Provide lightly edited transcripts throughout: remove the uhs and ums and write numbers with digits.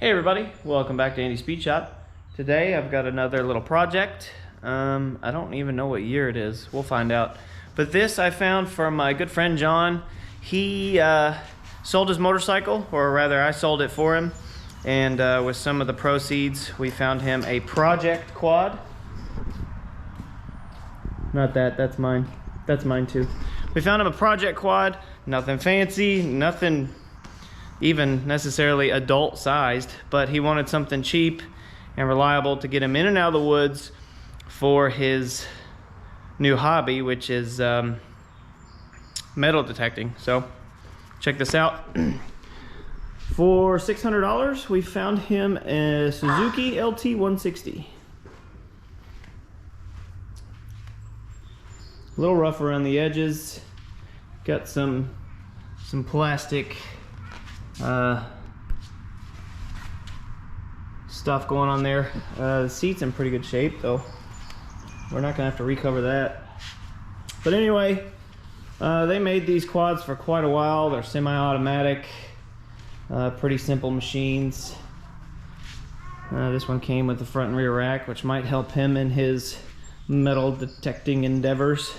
Hey everybody, welcome back to Andy's Speed Shop. Today I've got another little project. I don't even know what year it is. We'll find out. But this I found from my good friend John. He sold his motorcycle, or rather I sold it for him. And with some of the proceeds, we found him a project quad. Not that, that's mine. That's mine too. We found him a project quad. Nothing fancy, nothing even necessarily adult sized, but he wanted something cheap and reliable to get him in and out of the woods for his new hobby, which is metal detecting. So check this out. For $600 we found him a Suzuki LT160. A little rough around the edges, got some plastic stuff going on there. The seat's in pretty good shape though. We're not gonna have to recover that. But anyway, they made these quads for quite a while. They're semi-automatic, pretty simple machines. This one came with the front and rear rack, which might help him in his metal detecting endeavors.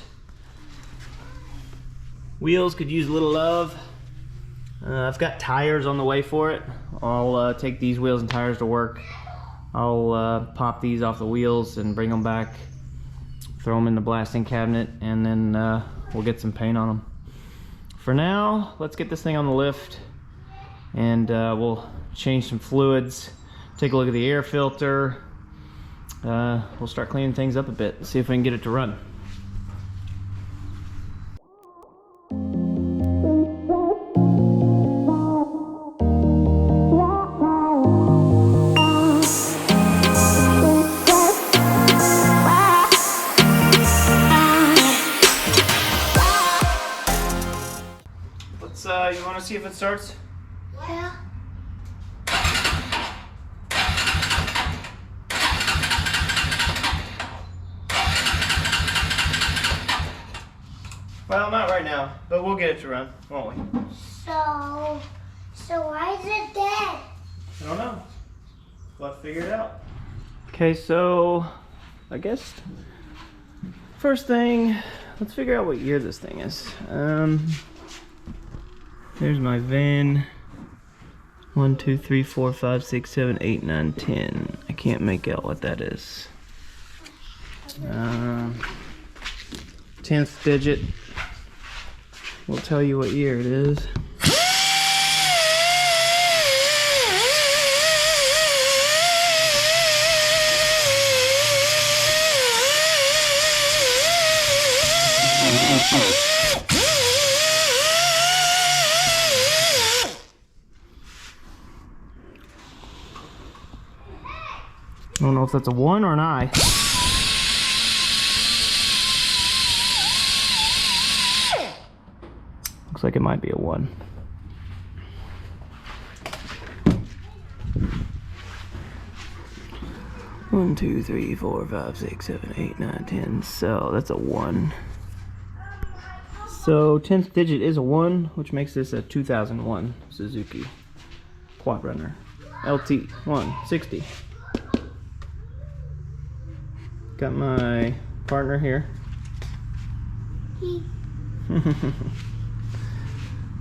Wheels could use a little love. I've got tires on the way for it. I'll take these wheels and tires to work. I'll pop these off the wheels and bring them back, throw them in the blasting cabinet, and then we'll get some paint on them. For now, let's get this thing on the lift, and we'll change some fluids, take a look at the air filter. We'll start cleaning things up a bit, see if we can get it to run. You want to see if it starts? Yeah. Well, not right now, but we'll get it to run, won't we? So why is it dead? I don't know. We'll have to figure it out. Okay, so I guess first thing, let's figure out what year this thing is. There's my VIN. 1, 2, 3, 4, 5, 6, 7, 8, 9, 10. I can't make out what that is. 10th digit will tell you what year it is. I don't know if that's a 1 or an I. Looks like it might be a 1. One, 2, 3, 4, 5, 6, 7, 8, 9, 10. So that's a 1. So 10th digit is a 1, which makes this a 2001 Suzuki quad runner LT160. Got my partner here.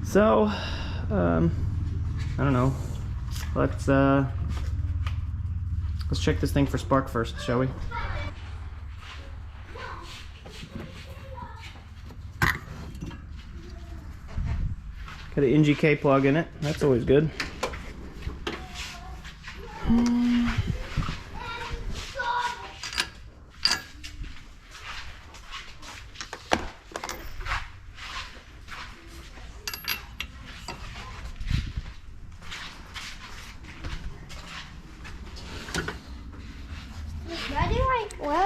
So, I don't know. Let's check this thing for spark first, shall we? Got an NGK plug in it. That's always good.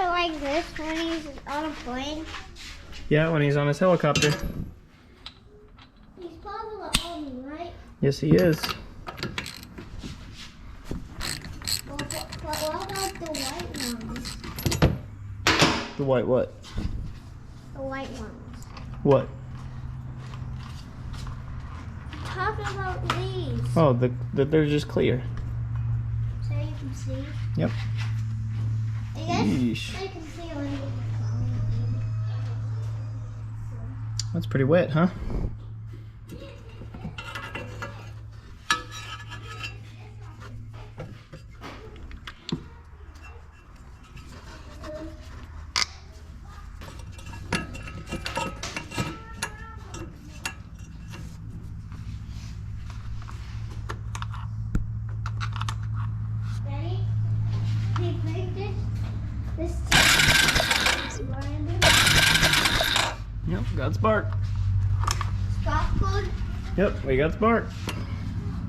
Like this when he's on a plane? Yeah, when he's on his helicopter. He's probably the only, right? Yes, he is. Well, what about the white ones? The white what? The white ones. What? Talk about these. Oh, they're just clear. can see. Yep. I guess Yeesh. I can see already. That's pretty wet, huh? Ready? Can you break this? This Yep, got spark. spark plug. Yep, we got spark.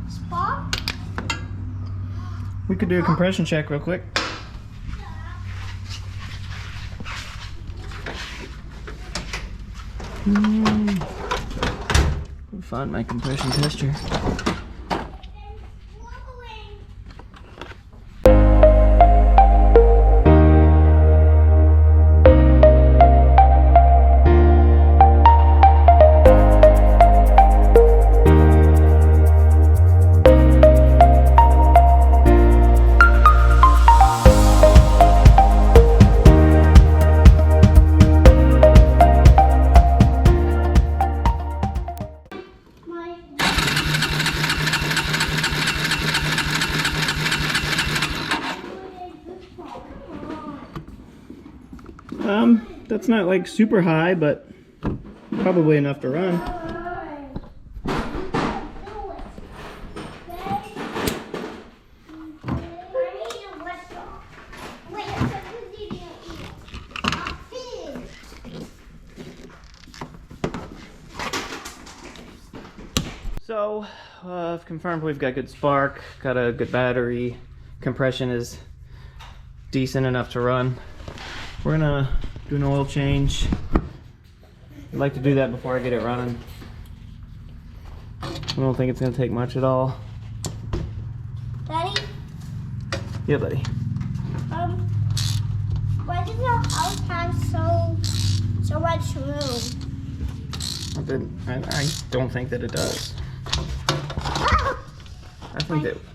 Spark. We could do a compression check real quick. We'll find my compression tester. That's not like super high, but probably enough to run. So, I've confirmed we've got good spark, got a good battery, compression is decent enough to run. We're gonna do an oil change. I'd like to do that before I get it running. I don't think it's gonna take much at all. Daddy? Yeah, buddy. Why does your house have so much room? I don't think that it does.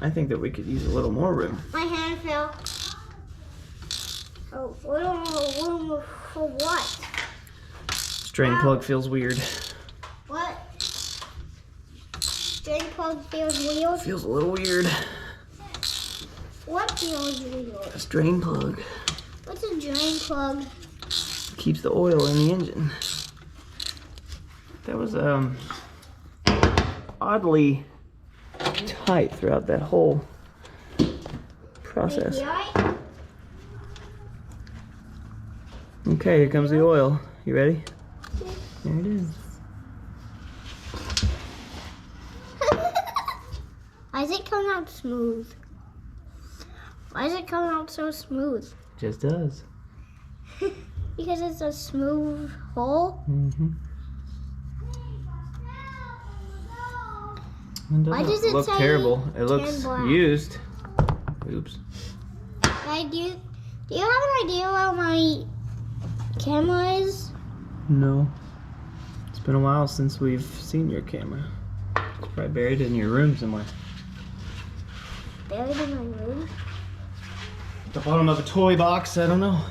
I think that we could use a little more room. My hand fell. Oh, room for what? Drain plug feels weird. What? Drain plug feels weird? Feels a little weird. What feels weird? This drain plug What's a drain plug? keeps the oil in the engine. That was oddly tight throughout that whole process. Okay, here comes the oil. You ready? There it is. Why does it come out smooth? Why does it come out so smooth? Just does. Because it's a smooth hole? Mm-hmm. Why does it look say terrible? It looks black? used. Oops. Do you have an idea where my camera is? No. It's been a while since we've seen your camera. It's probably buried in your room somewhere. Buried in my room? At the bottom of a toy box, I don't know.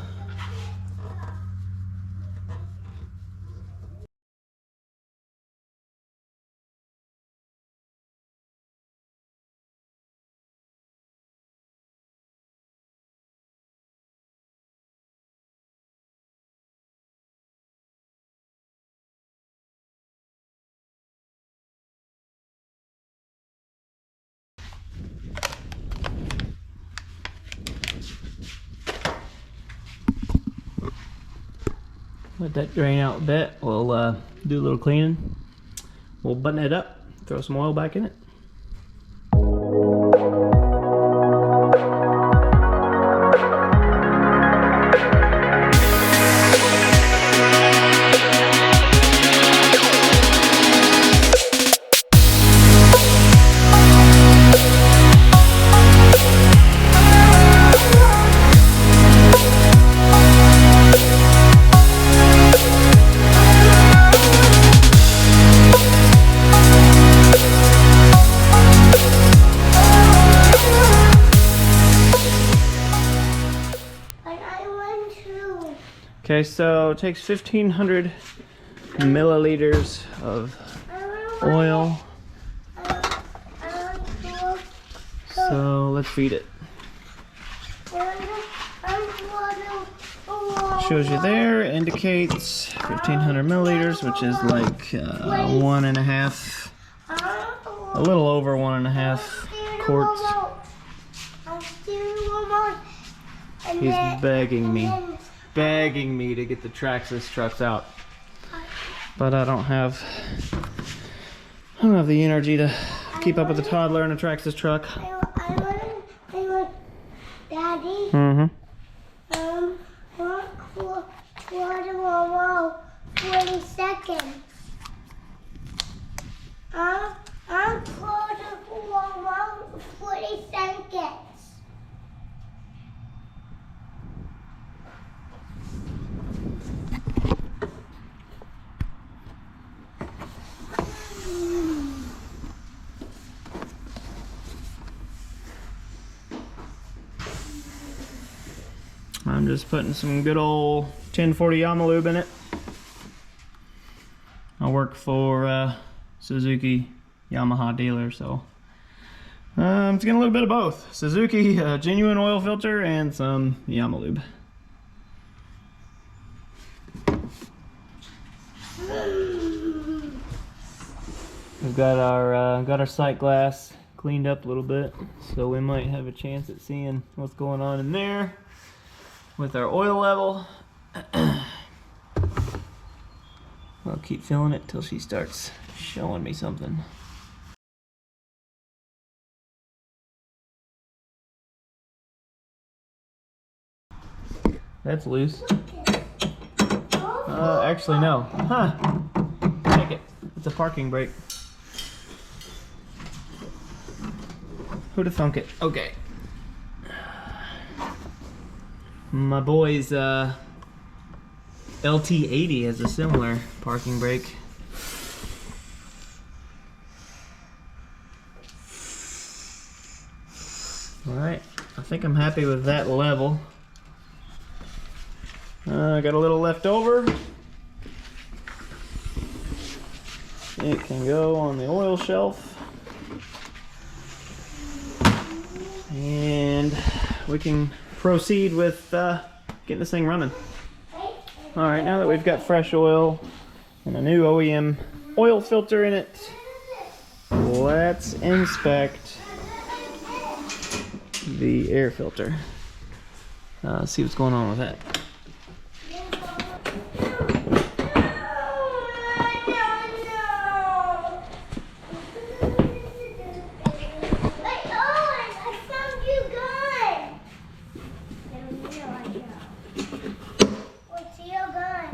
Let that drain out a bit. We'll do a little cleaning. We'll button it up, throw some oil back in it. Okay, so it takes 1,500 milliliters of oil. So let's feed it. Shows you there, indicates 1,500 milliliters, which is like 1.5, a little over 1.5 quarts. He's begging me to get the Traxxas trucks out, but I don't have the energy to keep up with a toddler in a Traxxas truck. Daddy. Mm-hmm. 40 seconds. I'm 40 seconds. I'm just putting some good old 1040 Yamalube in it. I work for Suzuki Yamaha dealer, so I'm getting a little bit of both. Suzuki genuine oil filter and some Yamalube. We've got our sight glass cleaned up a little bit, so we might have a chance at seeing what's going on in there with our oil level. I'll keep filling it till she starts showing me something. That's loose. Actually no. Huh. Take it. It's a parking brake. Who'da thunk it? Okay. My boy's LT160 has a similar parking brake. Alright, I think I'm happy with that level. I got a little left over. It can go on the oil shelf. And we can proceed with getting this thing running. Alright, now that we've got fresh oil and a new OEM oil filter in it, let's inspect the air filter. See what's going on with that.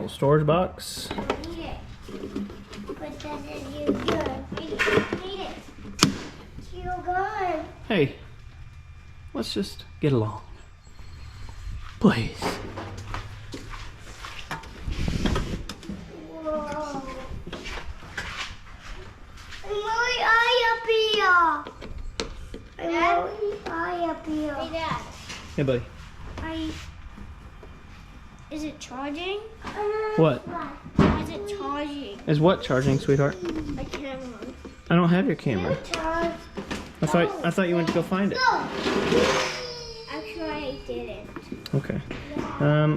Storage box. Hey, let's just get along, please. Whoa. My eye up here. My eye up here. Hey, Dad. Hey, buddy. Is it charging? What? Is it charging? Is what charging, sweetheart? My camera. I don't have your camera. I thought you went to go find it. Actually, I didn't. Okay.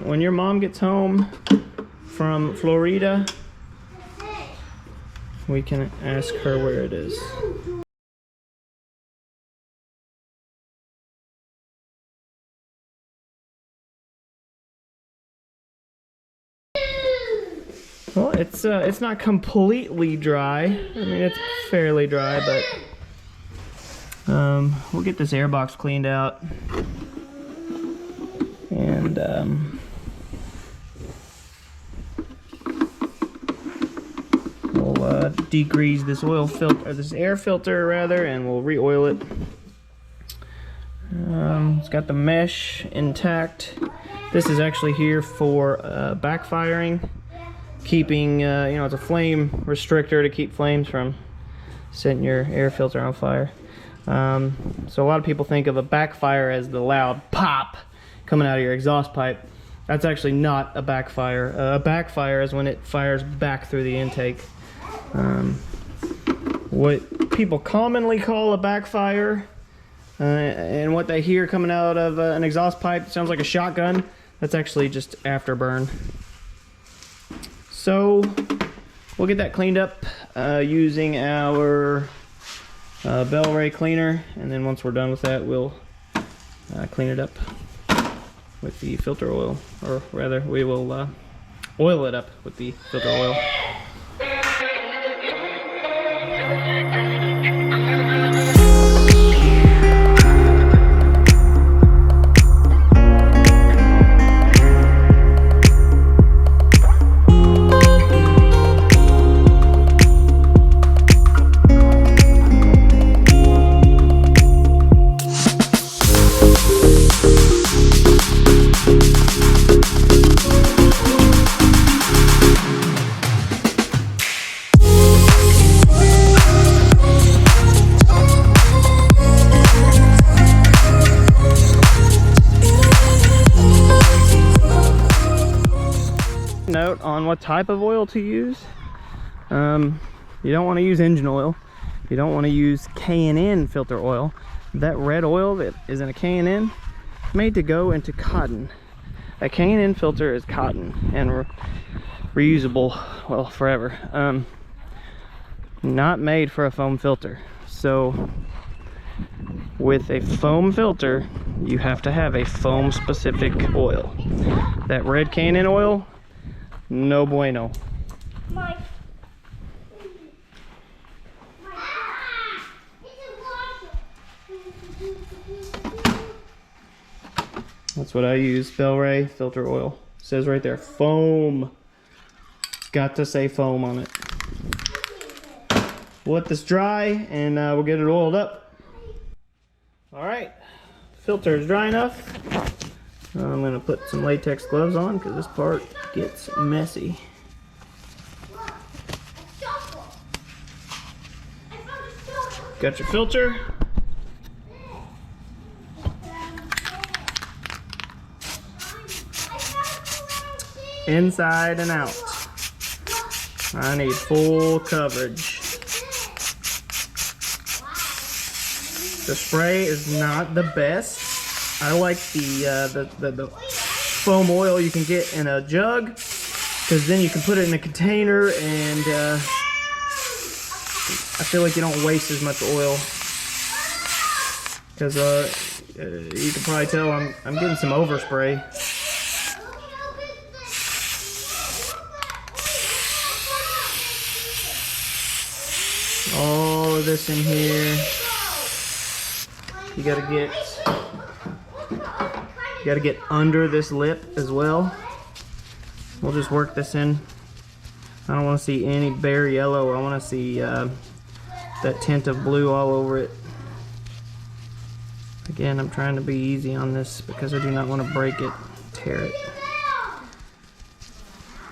When your mom gets home from Florida, we can ask her where it is. Well, it's not completely dry. I mean, it's fairly dry, but we'll get this air box cleaned out, and we'll degrease this oil filter, or this air filter rather, and we'll re-oil it. It's got the mesh intact. This is actually here for backfiring. Keeping, you know, it's a flame restrictor to keep flames from setting your air filter on fire. So a lot of people think of a backfire as the loud pop coming out of your exhaust pipe. That's actually not a backfire. A backfire is when it fires back through the intake. What people commonly call a backfire, and what they hear coming out of an exhaust pipe sounds like a shotgun. That's actually just afterburn. So we'll get that cleaned up using our Bell Ray cleaner, and then once we're done with that, we'll clean it up with the filter oil, or rather we will oil it up with the filter oil. Note on what type of oil to use. You don't want to use engine oil. You don't want to use K&N filter oil. That red oil that is in a K&N is made to go into cotton. A K&N filter is cotton and reusable, well, forever. Not made for a foam filter. So with a foam filter, you have to have a foam specific oil. That red K&N oil, no bueno. Mike. That's what I use, Bell Ray filter oil. It says right there, foam. Got to say foam on it. We'll let this dry and we'll get it oiled up. All right, filter is dry enough. I'm gonna put some latex gloves on because this part gets messy. Got your filter. Inside and out. I need full coverage. The spray is not the best. I like the foam oil you can get in a jug, because then you can put it in a container, and I feel like you don't waste as much oil. Because you can probably tell I'm getting some overspray. All of this in here. You gotta get under this lip as well. We'll just work this in. I don't want to see any bare yellow. I want to see that tint of blue all over it. Again, I'm trying to be easy on this because I do not want to break it, tear it.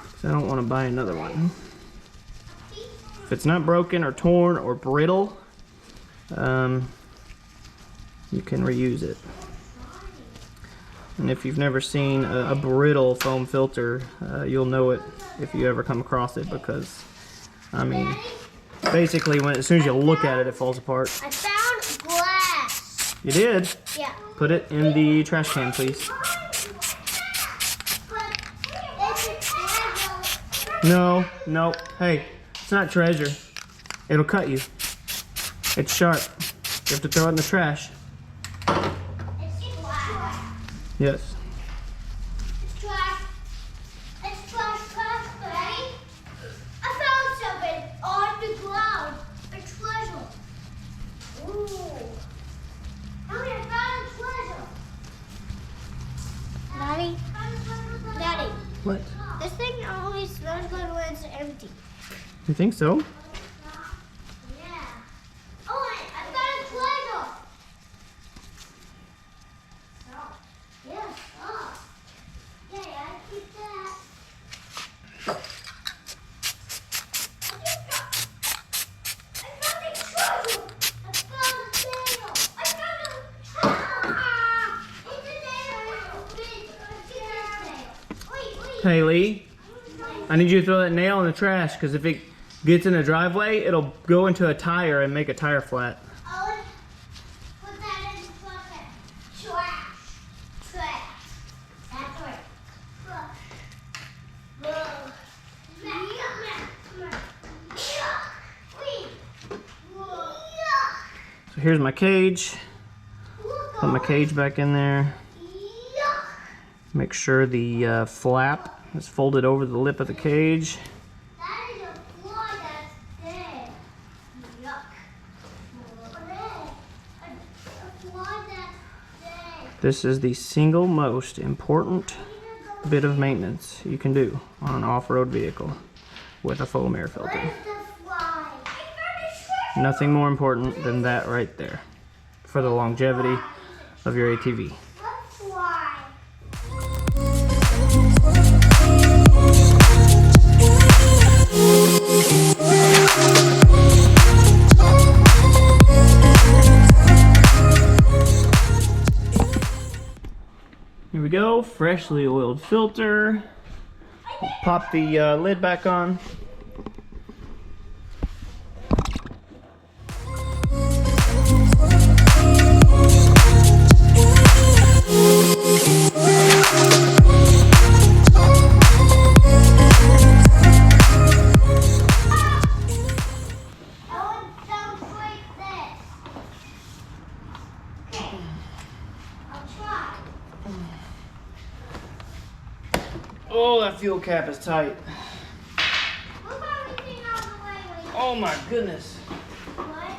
Because I don't want to buy another one. If it's not broken or torn or brittle, you can reuse it. And if you've never seen a brittle foam filter, you'll know it if you ever come across it, because, I mean, basically as soon as you look at it, it falls apart. I found glass. You did? Yeah. Put it in the trash can, please. No, no, hey, it's not treasure. It'll cut you. It's sharp. You have to throw it in the trash. Yes. It's trash. It's trash, right? I found something on the ground. A treasure. Ooh. Mommy, I found a treasure. Daddy. Daddy. What? This thing always smells good when it's empty. You think so? Yeah. Oh, I found a treasure. Yes. Oh. Yeah, I keep that. I found a treasure. I found a nail. I found a... It's a nail. Hey Lee, I need you to throw that nail in the trash because if it gets in the driveway, it'll go into a tire and make a tire flat. Oh, put that in the bucket. Trash. Trash. That's right. Look. So here's my cage. Put my cage back in there. Make sure the flap is folded over the lip of the cage. That is a fly that's dead. Yuck. A fly that's dead. This is the single most important bit of maintenance you can do on an off-road vehicle with a foam air filter. Where's the fly? Nothing more important than that right there for the longevity of your ATV. What fly? Here we go, freshly oiled filter. We'll pop the lid back on. Oh, that fuel cap is tight. Move everything out of the way. Oh my goodness. What?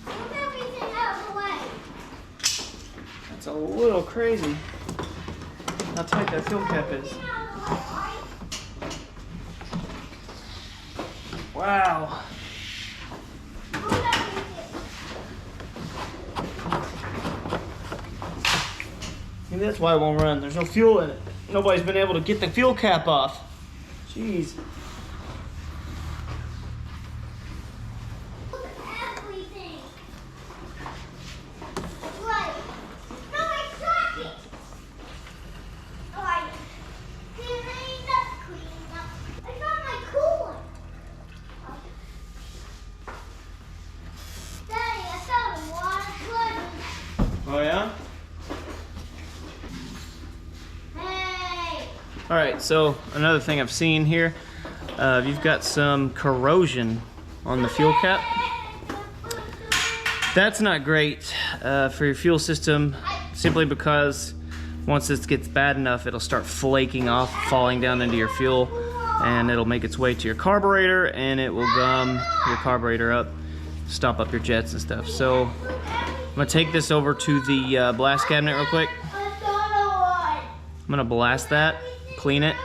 Move everything out of the way. That's a little crazy how tight that fuel cap is. Wow. Maybe that's why it won't run. There's no fuel in it. Nobody's been able to get the fuel cap off. Jeez. Everything. Right. No, my socket. Alright. Clean up, clean up. I found my coolant. Daddy, I found a lot of Oh yeah? Hey. Alright, so another thing I've seen here, you've got some corrosion on the fuel cap. That's not great for your fuel system, simply because once this gets bad enough, it'll start flaking off, falling down into your fuel, and it'll make its way to your carburetor, and it will gum your carburetor up, stop up your jets and stuff. So I'm gonna take this over to the blast cabinet real quick. I'm gonna blast that, clean it,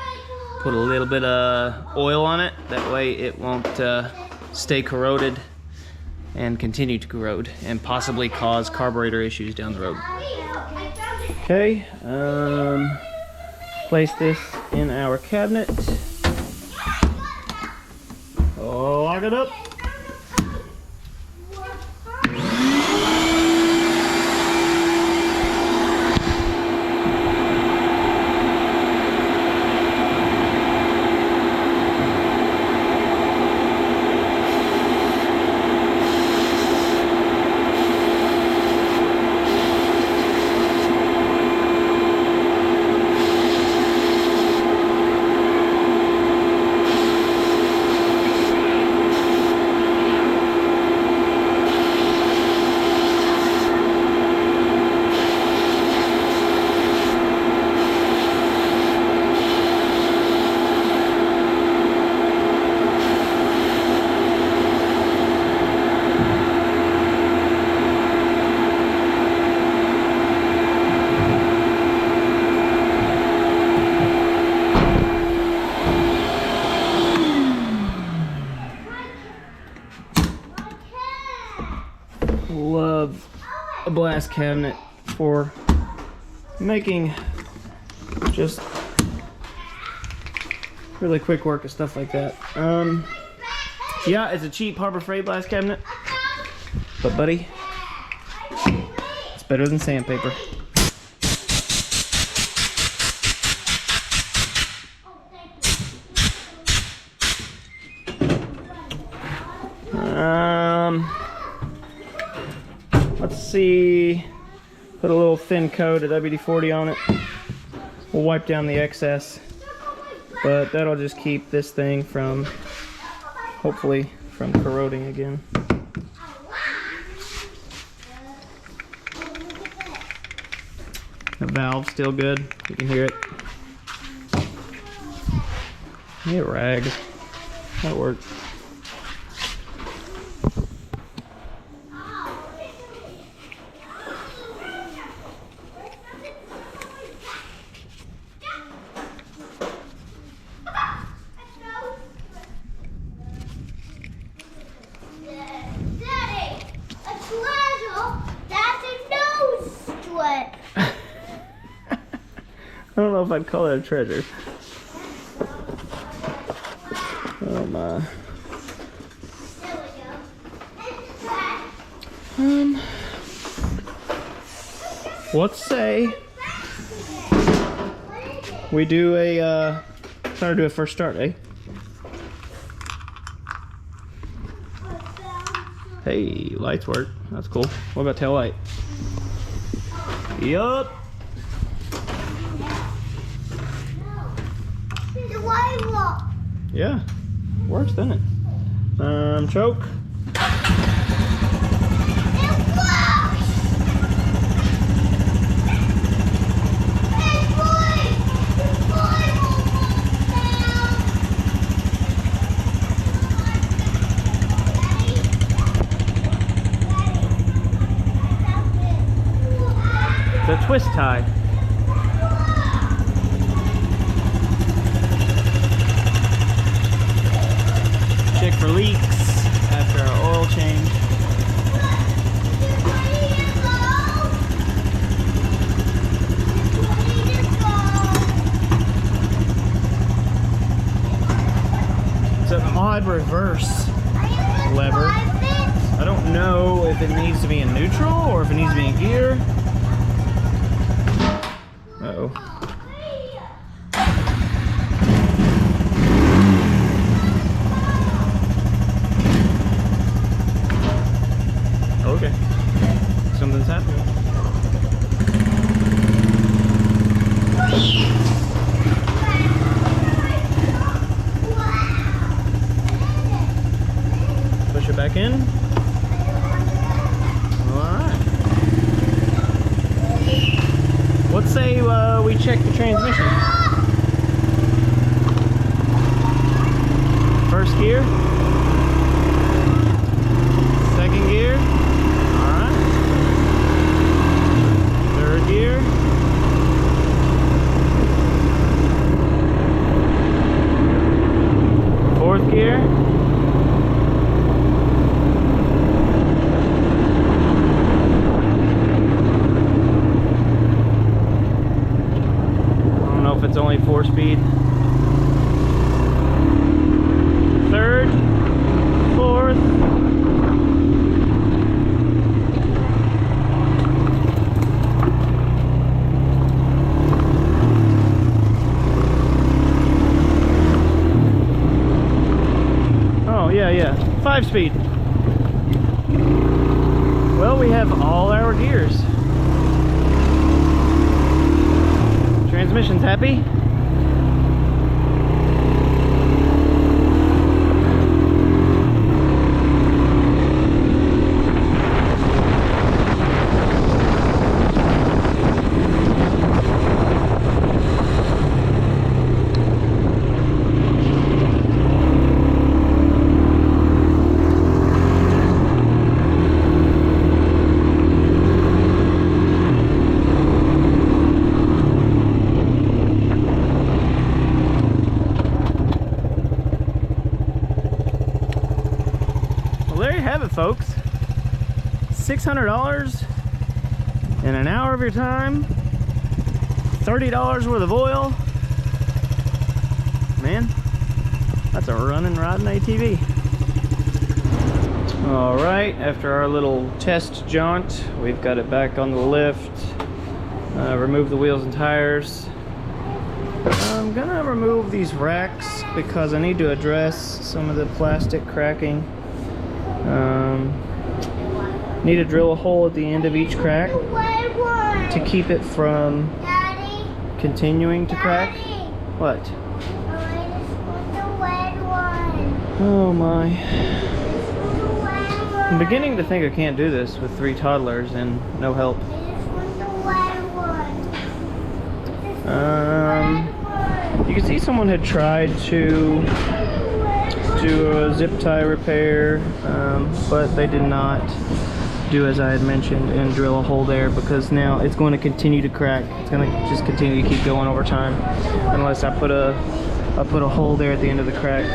put a little bit of oil on it. That way it won't stay corroded and continue to corrode and possibly cause carburetor issues down the road. Okay, place this in our cabinet. Oh, lock it up. Love a blast cabinet for making just really quick work of stuff like that. Yeah, it's a cheap Harbor Freight blast cabinet, but buddy, it's better than sandpaper. Oh, thank Let's see. Put a little thin coat of WD-40 on it. We'll wipe down the excess, but that'll just keep this thing from, hopefully, from corroding again. The valve's still good. You can hear it. It rags. That'll work. I don't know if I'd call it a treasure. Oh my. Let's say we do a try to do a first start, eh? Hey, lights work. That's cool. What about tail light? Yup. Yeah, works, doesn't it? Choke. The twist tie. Check for leaks after our oil change. It's an odd reverse lever. I don't know if it needs to be in neutral or if it needs to be in gear. Uh-oh. Okay. Something's happening. Push it back in. Alright. Let's say we check the transmission. First gear. Second gear. Alright. Third gear. Fourth gear. If it's only 4-speed. Third, fourth. Oh yeah, 5-speed. Well, we have all our gears. Transmission's happy. Folks, $600 in an hour of your time, $30 worth of oil. Man, that's a running, riding ATV. All right, after our little test jaunt, we've got it back on the lift. Remove the wheels and tires. I'm gonna remove these racks because I need to address some of the plastic cracking. Need to drill a hole at the end of each crack Red one. to keep it from Daddy. continuing to crack. Daddy. What? I just want the red one. Oh my. This was the red one. I'm beginning to think I can't do this with 3 toddlers and no help. I just want the red one. You can see someone had tried to do a zip tie repair, but they did not do as I had mentioned and drill a hole there, because now it's going to continue to crack. It's going to just continue to keep going over time unless I put a hole there at the end of the crack.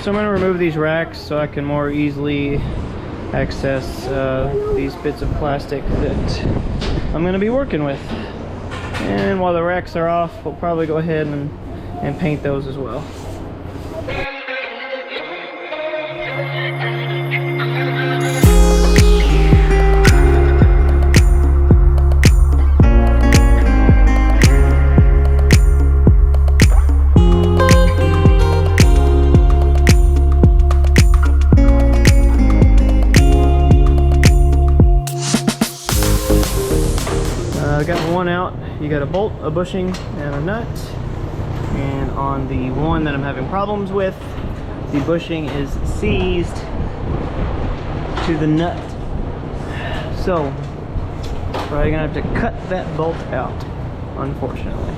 So I'm going to remove these racks so I can more easily access these bits of plastic that I'm going to be working with. And while the racks are off, we'll probably go ahead and paint those as well. I got one out. You got a bolt, a bushing, and a nut. And on the one that I'm having problems with, the bushing is seized to the nut. So, probably gonna have to cut that bolt out, unfortunately.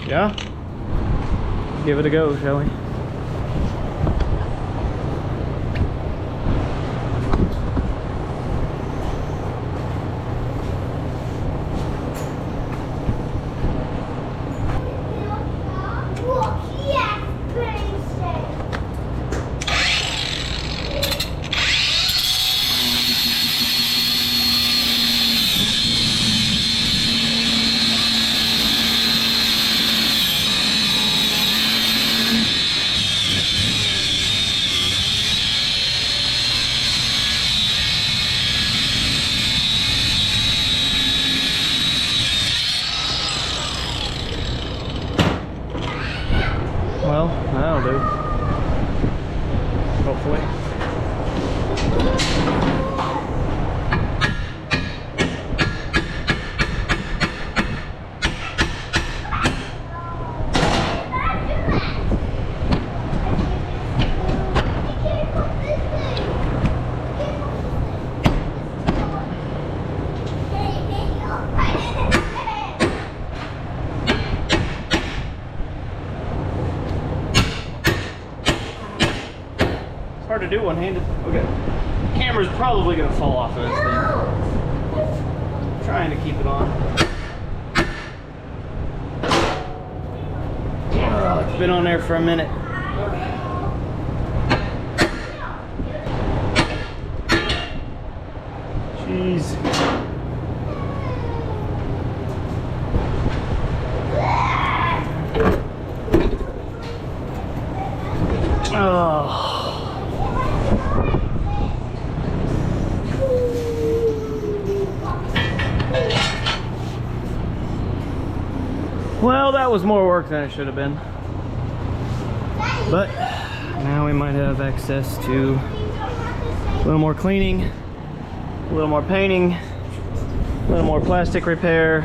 Yeah? Give it a go, shall we? Well, that'll do. Hopefully. Hard to do one-handed. Okay. Camera's probably gonna fall off of this thing. I'm trying to keep it on. Oh, it's been on there for a minute. Jeez. Oh. Well, that was more work than it should have been. But now we might have access to a little more cleaning, a little more painting, a little more plastic repair.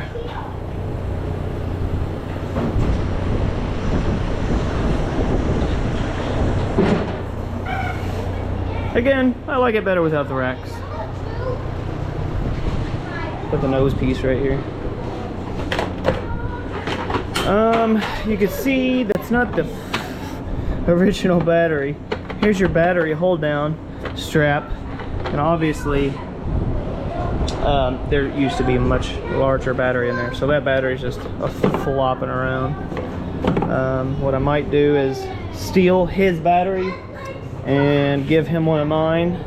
Again, I like it better without the racks. Put the nose piece right here. You can see that's not the original battery. Here's your battery hold down strap, and obviously there used to be a much larger battery in there, so that battery's just flopping around. What I might do is steal his battery and give him one of mine,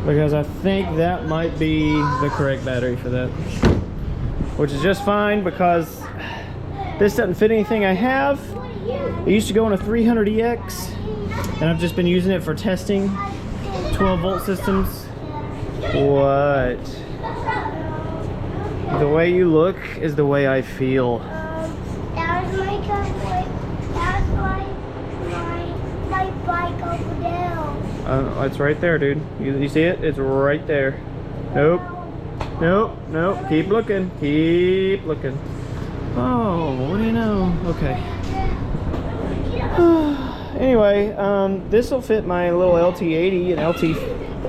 because I think that might be the correct battery for that, which is just fine, because This doesn't fit anything I have. It used to go in a 300EX, and I've just been using it for testing 12-volt systems. What? The way you look is the way I feel. That was my bike over there. It's right there, dude. You see it? It's right there. Nope. Nope. Nope. Keep looking. Keep looking. Oh, what do you know? Okay. Anyway, this will fit my little LT80 and LT.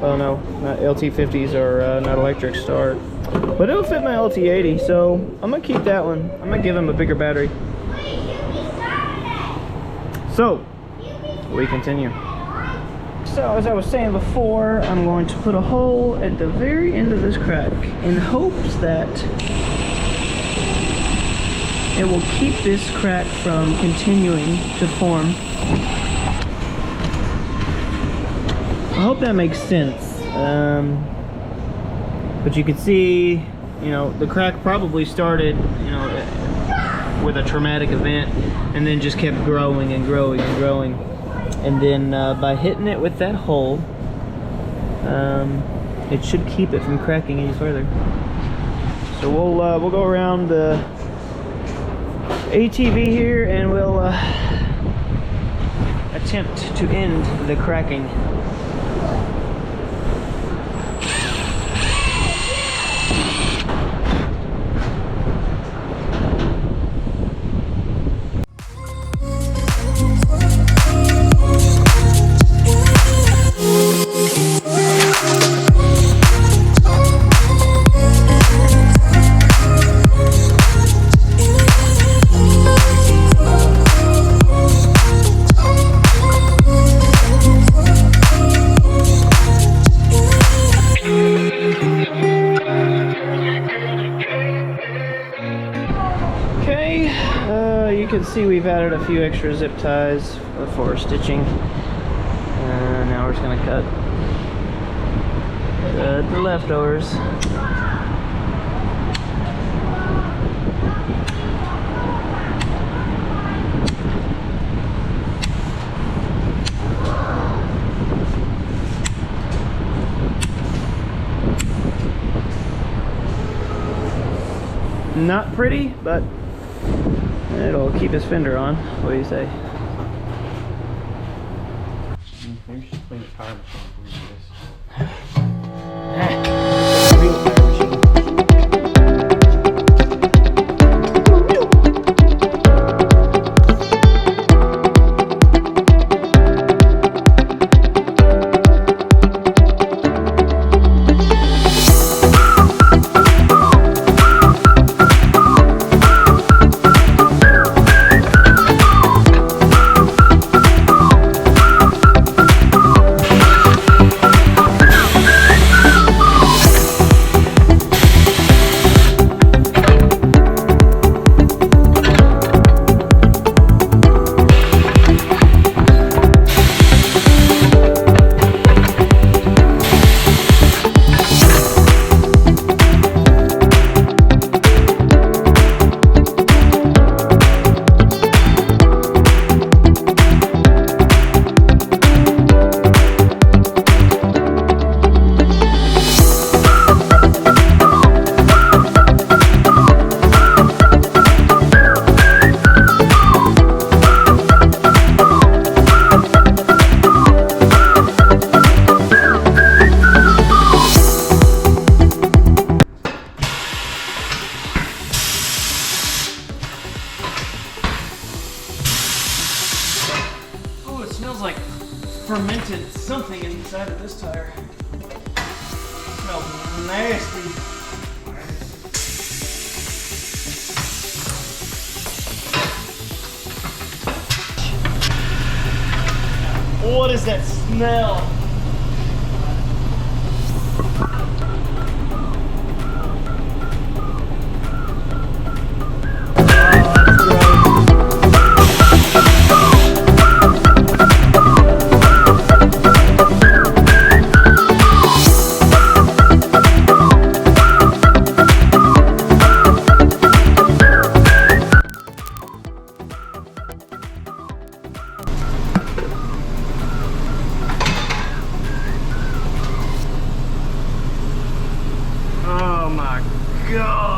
Oh no, not LT50s are not electric start, but it'll fit my LT80. So I'm gonna keep that one. I'm gonna give him a bigger battery. So we continue. So as I was saying before, I'm going to put a hole at the very end of this crack in hopes that it will keep this crack from continuing to form. I hope that makes sense. But you can see, you know, the crack probably started, you know, with a traumatic event and then just kept growing and growing and growing. And then by hitting it with that hole, it should keep it from cracking any further. So we'll go around the ATV here and we'll attempt to end the cracking. You can see we've added a few extra zip ties for stitching. Now we're just going to cut the leftovers. Not pretty, but it'll keep his fender on. What do you say? Maybe you should clean the tire machine before you do this. Real tire machine. Like fermented something inside of this tire. It smells nasty. What is that smell?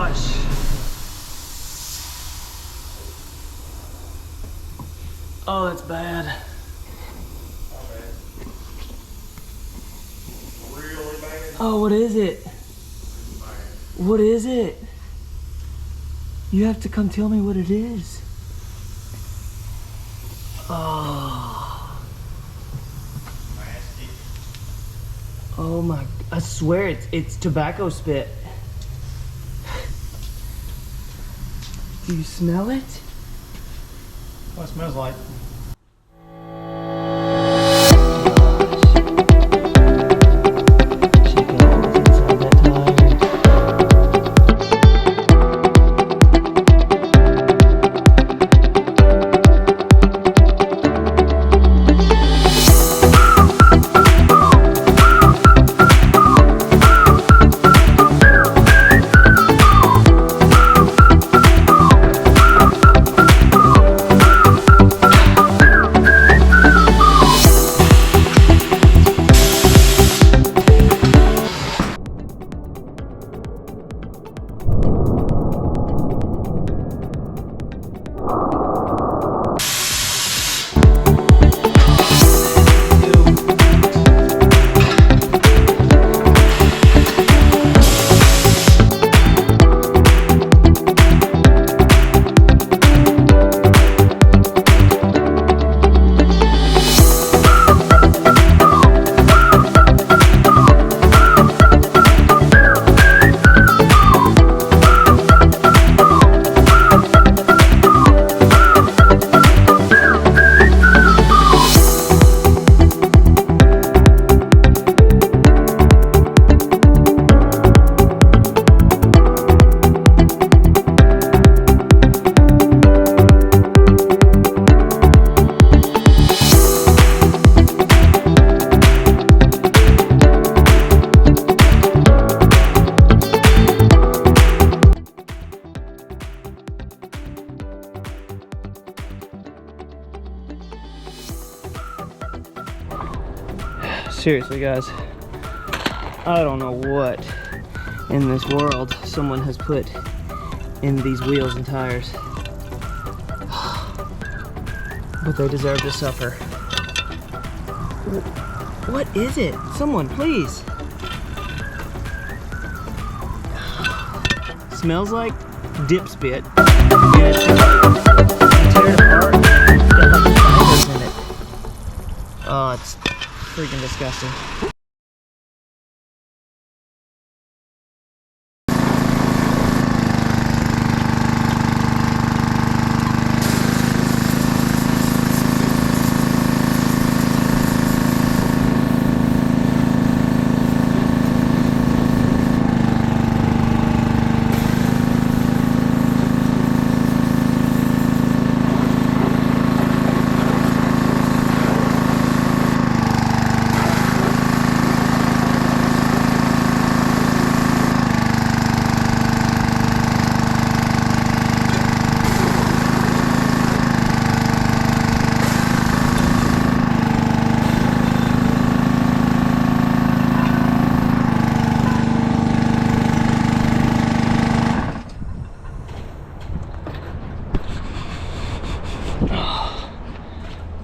gosh. Oh, that's bad. Really bad. Oh, what is it? What is it? You have to come tell me what it is. Oh. Nasty. Oh my, I swear it's tobacco spit. Do you smell it? What it smells like? Checking out what's inside that tire. Seriously, guys, I don't know what in this world someone has put in these wheels and tires, but they deserve to suffer. What is it? Someone, please. Smells like dip spit. And it's like, you tear it apart, it's got like fibers in it. Oh, it's freaking disgusting.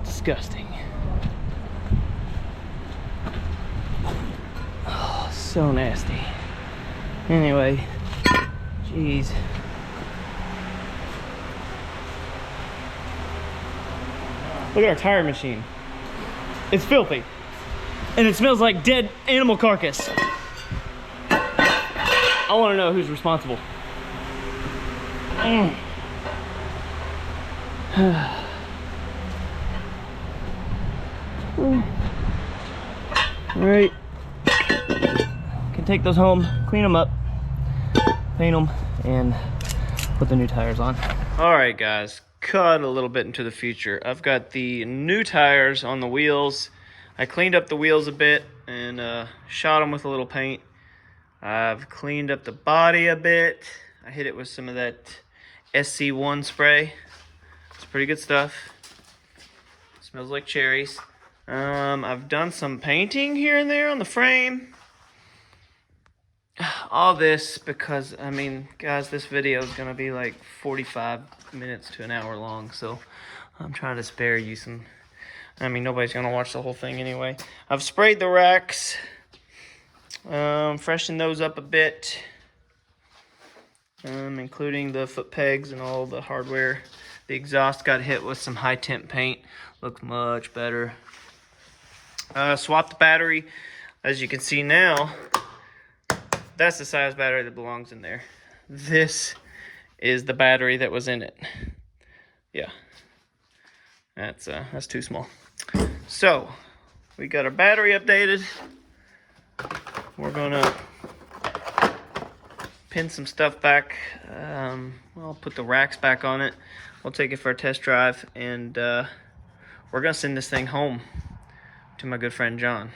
Disgusting. Oh, so nasty. Anyway, jeez. Look at our tire machine. It's filthy. And it smells like dead animal carcass. I want to know who's responsible. All right, can take those home, clean them up, paint them, and put the new tires on. All right, guys, cut a little bit into the future. I've got the new tires on the wheels. I cleaned up the wheels a bit and shot them with a little paint. I've cleaned up the body a bit. I hit it with some of that SC1 spray. It's pretty good stuff. Smells like cherries. I've done some painting here and there on the frame. all this because, I mean, guys, this video is gonna be like 45 minutes to an hour long, so I'm trying to spare you some. I mean, nobody's gonna watch the whole thing anyway. I've sprayed the racks, freshened those up a bit, including the foot pegs and all the hardware. The exhaust got hit with some high temp paint, looks much better. Swapped the battery. As you can see now, that's the size battery that belongs in there. This is the battery that was in it. Yeah, that's too small. So we got our battery updated. We're gonna pin some stuff back. I'll put the racks back on it. We'll take it for a test drive, and we're gonna send this thing home to my good friend John.